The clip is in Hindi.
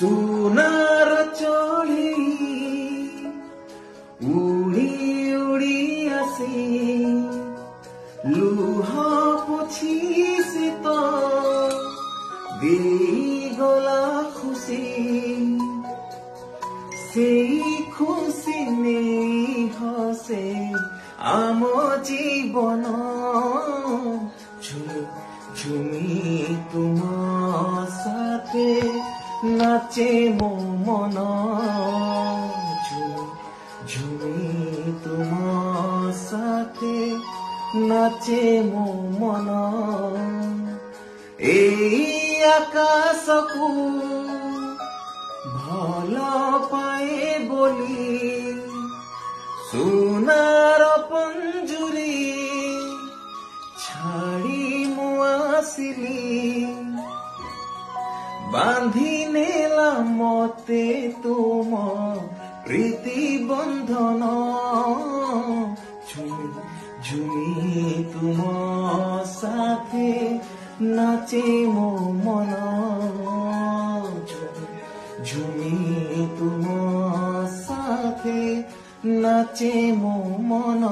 सुनार चढ़ी उड़ी उड़ी आसी लुह पोछी शीत दे गला खुशी से खुशी नहीं हसे आम जीवन झुमी तुम साथे नाचे मो मन झुमी तुम साथे नाचे मो मन ए आकाश को भल पाए बोली सुनार पंजुरी छाड़ी मु आसिली बांधी नेला मते तुम प्रीति बंधन झुमी तुम साथे नाचे मो मन झुमी तुम साथे नाचे मो मन।